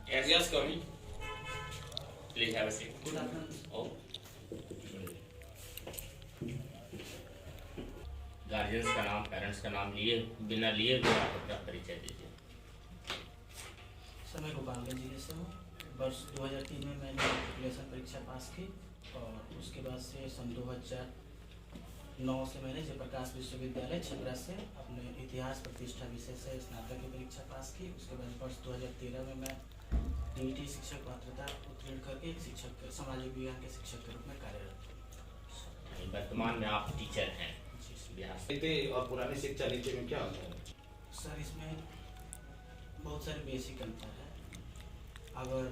Yes, coming. Please have a seat. Good afternoon. Oh. Guardians का नाम, parents का नाम लिए बिना लिए हुए आप अपना परिचय दीजिए। सर मैं गोपालगंज जिले से हूँ। वर्ष 2003 में मैंने मैट्रिकुलेशन परीक्षा पास की और उसके बाद से सन 2009 से मैंने जयप्रकाश विश्वविद्यालय छपरा से अपने इतिहास प्रतिष्ठा विषय से स्नातक की परीक्षा पास की। उसके बाद वर्ष 2013 में मैं DET शिक्षक पात्रता उत्तीर्ण करके एक शिक्षक सामाजिक विज्ञान के शिक्षक के रूप में कार्यरत हूँ। वर्तमान में आप टीचर हैं बिहार से। नीति और पुरानी शिक्षा नीति में क्या होता है? सर इसमें बहुत सारे बेसिक अंतर है। अगर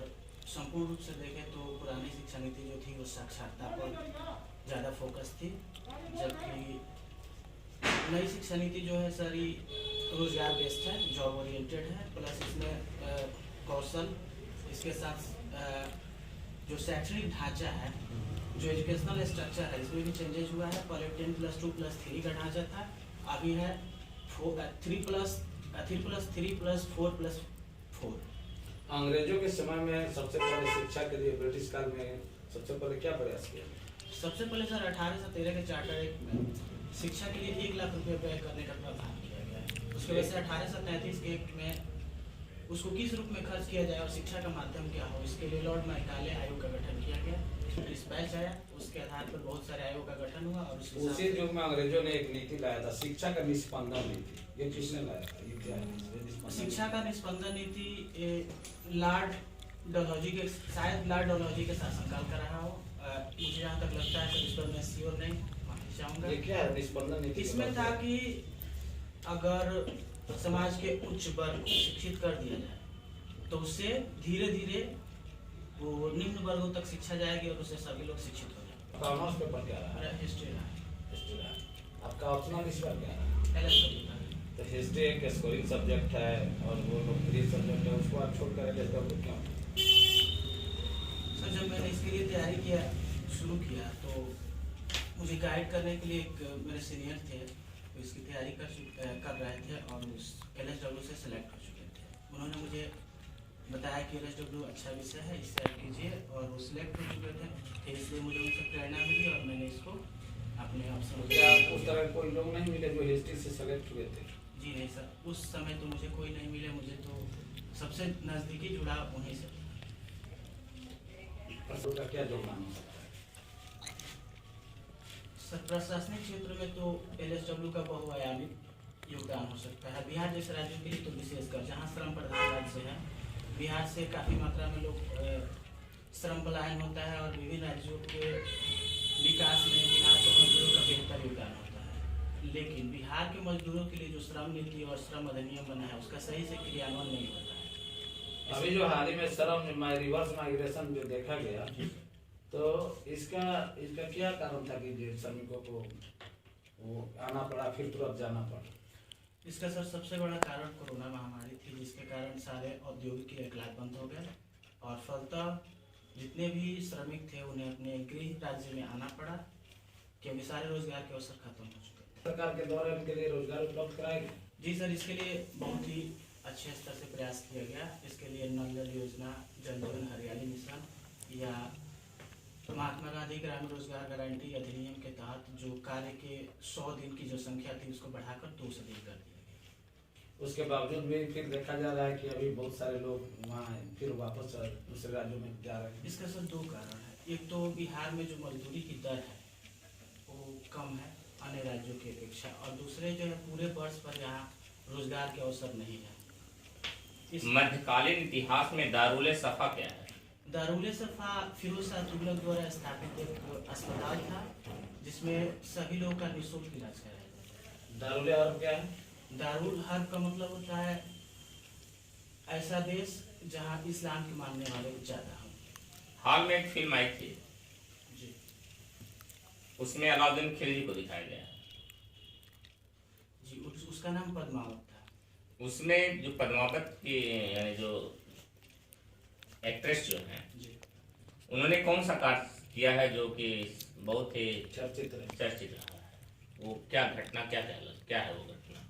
संपूर्ण रूप से देखें तो पुरानी शिक्षा नीति जो थी वो साक्षरता पर ज़्यादा फोकस थी, जबकि नई शिक्षा नीति जो है सर ये रोजगार बेस्ड है, जॉब ओरिएंटेड है, प्लस इसमें कौशल, इसके साथ जो शैक्षणिक ढांचा है, जो एजुकेशनल स्ट्रक्चर है, इसमें भी चेंजेस हुआ है। पहले 10+2+3 का ढांचा था, अभी है 3+3+4+4। अंग्रेजों के समय में सबसे पहले शिक्षा के लिए ब्रिटिश काल में सबसे पहले क्या प्रयास किया? सबसे पहले सर 1813 के चार्टर एक्ट में शिक्षा के लिए 1 लाख रुपए व्यय करने का प्रावधान किया गया है। उसके बाद से 1833 के एक्ट में उसको किस रूप में खर्च किया जाए और शिक्षा का माध्यम क्या हो, इसके लिए लॉर्ड मैकाले आयोग का गठन किया गया। डिस्पैच आया, उसके आधार पर बहुत सारे आयोग का गठन हुआ और उसी युग में अंग्रेजों ने एक नीति लाया था, शिक्षा का निष्पादन नीति। ये किसने लाया था? ये क्या है? शिक्षा का निष्पादन नीति लॉर्ड डलहौजी के, शायद लॉर्ड डलहौजी के शासनकाल का रहा हो। मुझे जहाँ तक लगता है इस पर मैं श्योर नहीं, माफी चाहूँगा। ये क्या है निष्पादन नीति? इसमें था कि अगर समाज के उच्च वर्ग को शिक्षित कर दिया जाए तो उससे धीरे धीरे वो निम्न वर्गों तक शिक्षा जाएगी और उससे सभी लोग शिक्षित हो जाएंगे। ऑनर्स पेपर क्या रहा? हिस्ट्री रहा। आपका ऑप्शनल इस बार क्या रहा? LSW। तो हिस्ट्री एक स्कोरिंग सब्जेक्ट है और वो लोकप्रिय सब्जेक्ट है, उसको आप छोड़ कर LSW क्यों? सर जब मैंने इसके लिए तैयारी किया शुरू किया तो मुझे गाइड करने के लिए एक मेरे सीनियर थे, तो इसकी तैयारी कर रहे थे और उस LSW से सेलेक्ट हो चुके थे। उन्होंने मुझे बताया कि LSW अच्छा विषय है, इससे आप कीजिए, और वो सिलेक्ट हो चुके थे। इसलिए मुझे उनसे प्रेरणा मिली और मैंने इसको अपने ऑप्शन। क्या उस तरह कोई लोग नहीं मिले जो हिस्ट्री से सेलेक्ट हुए थे? जी नहीं सर, उस समय तो मुझे कोई नहीं मिले। मुझे तो सबसे नज़दीकी जुड़ाव उन्हीं से। का क्या योगदान हो सकता है? सर प्रशासनिक क्षेत्र में तो LSW का बहुआयामी योगदान हो सकता है। बिहार जैसे राज्यों के लिए तो विशेषकर, जहाँ श्रम प्रधान राज्य है, बिहार से काफ़ी मात्रा में लोग श्रम पलायन होता है और विभिन्न राज्यों के विकास में बिहार के मजदूरों का बेहतर योगदान होता है। लेकिन बिहार के मजदूरों के लिए जो श्रम नीति और श्रम अधिनियम बना है उसका सही से क्रियान्वयन नहीं होता है। अभी जो हाल ही में श्रम रिवर्स माइग्रेशन जो देखा गया, तो इसका क्या कारण था कि जो श्रमिकों को वो आना पड़ा, फिर तुरंत जाना पड़ा? इसका सर सबसे बड़ा कारण कोरोना महामारी थी, जिसके कारण सारे औद्योगिक क्रियाकलाप बंद हो गए और फलतः जितने भी श्रमिक थे उन्हें अपने गृह राज्य में आना पड़ा, क्योंकि सारे रोजगार के अवसर खत्म हो चुके थे। सरकार के द्वारा इनके लिए रोजगार उपलब्ध कराएगा? जी सर, इसके लिए बहुत ही अच्छे स्तर से प्रयास किया गया। इसके लिए नल जल योजना, जन जीवन हरियाली मिशन या महात्मा गांधी ग्रामीण रोजगार गारंटी अधिनियम के तहत जो कार्य के 100 दिन की जो संख्या थी उसको बढ़ाकर 200 दिन कर दिया गया। उसके बावजूद भी फिर देखा जा रहा है कि अभी बहुत सारे लोग वहाँ फिर वापस दूसरे राज्यों में जा रहे हैं। इसका सर 2 कारण है। एक तो बिहार में जो मजदूरी की दर है वो कम है अन्य राज्यों की अपेक्षा, और दूसरे जो है पूरे वर्ष पर यहाँ रोजगार के अवसर नहीं है। मध्यकालीन इतिहास में दारुल सफा क्या है? दारुल सफा फिरोज शाह तुगलक द्वारा स्थापित एक अस्पताल था जिसमें सभी लोगों का निःशुल्क इलाज कराया जाता है। दारुल हर्ब क्या है? दारुल हर्ब का मतलब होता है ऐसा देश जहाँ इस्लाम के मानने वाले ज्यादा हों। हाल में एक फिल्म आई थी जी, उसमें अलाउद्दीन खिलजी को दिखाया गया। जी उसका नाम पद्मावत था। उसमें जो पद्मावत की यानी जो एक्ट्रेस जो है, उन्होंने कौन सा कार्य किया है जो कि बहुत ही चर्चित रहा है? वो क्या घटना क्या है वो घटना?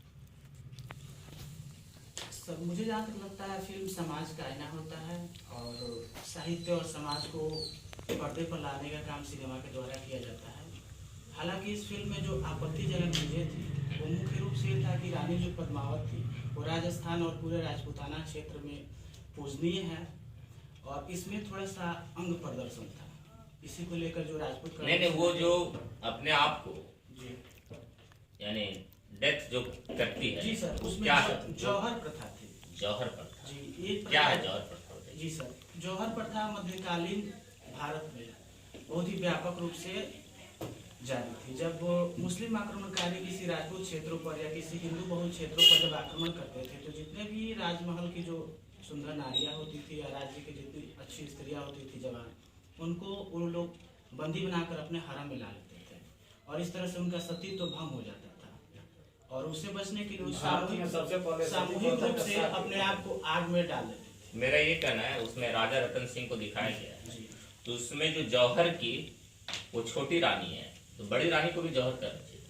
सब मुझे जहाँ तक लगता है फिल्म समाज का आईना होता है और साहित्य और समाज को पर्दे पर लाने का काम सिनेमा के द्वारा किया जाता है। हालांकि इस फिल्म में जो आपत्तिजनक चीजें थी वो मुख्य रूप से था कि रानी जो पद्मावत थी वो राजस्थान और पूरे राजपूताना क्षेत्र में पूजनीय है और इसमें थोड़ा सा अंग प्रदर्शन था। इसी को लेकर जो राजपूत नहीं वो जो अपने आप को जी यानी डेथ जो करती है जी सर, उसमें क्या है? जौहर प्रथा थी। जौहर प्रथा जी ये क्या है जौहर प्रथा? जी सर, जौहर प्रथा मध्यकालीन भारत में बहुत ही व्यापक रूप से जारी थी। जब मुस्लिम आक्रमणकारी किसी राजपूत क्षेत्रों पर या किसी हिंदू बहुल क्षेत्रों पर जब आक्रमण करते थे तो जितने भी राजमहल की जो सुंदर नारियां होती थी या राज्य की जितनी अच्छी स्त्रियां होती थी जवान, उनको वो लोग बंदी बनाकर अपने हरम में ला लेते थे और इस तरह से उनका सतीत्व भंग हो जाता था और उससे बचने के लिए सामूहिक रूप से अपने आप को आग में डाल देते थे। मेरा ये कहना है उसमें राजा रतन सिंह को दिखाया गया है जी तो उसमें जो जौहर की वो छोटी रानी है तो बड़ी रानी को भी जौहर करना चाहिए।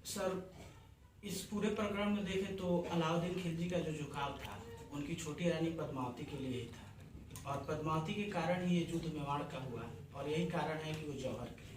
सर इस पूरे प्रकरण में देखें तो अलाउद्दीन खिलजी का जो झुकाव था उनकी छोटी रानी पद्मावती के लिए ही था और पद्मावती के कारण ही ये युद्ध मेवाड़ का हुआ और यही कारण है कि वो जौहर के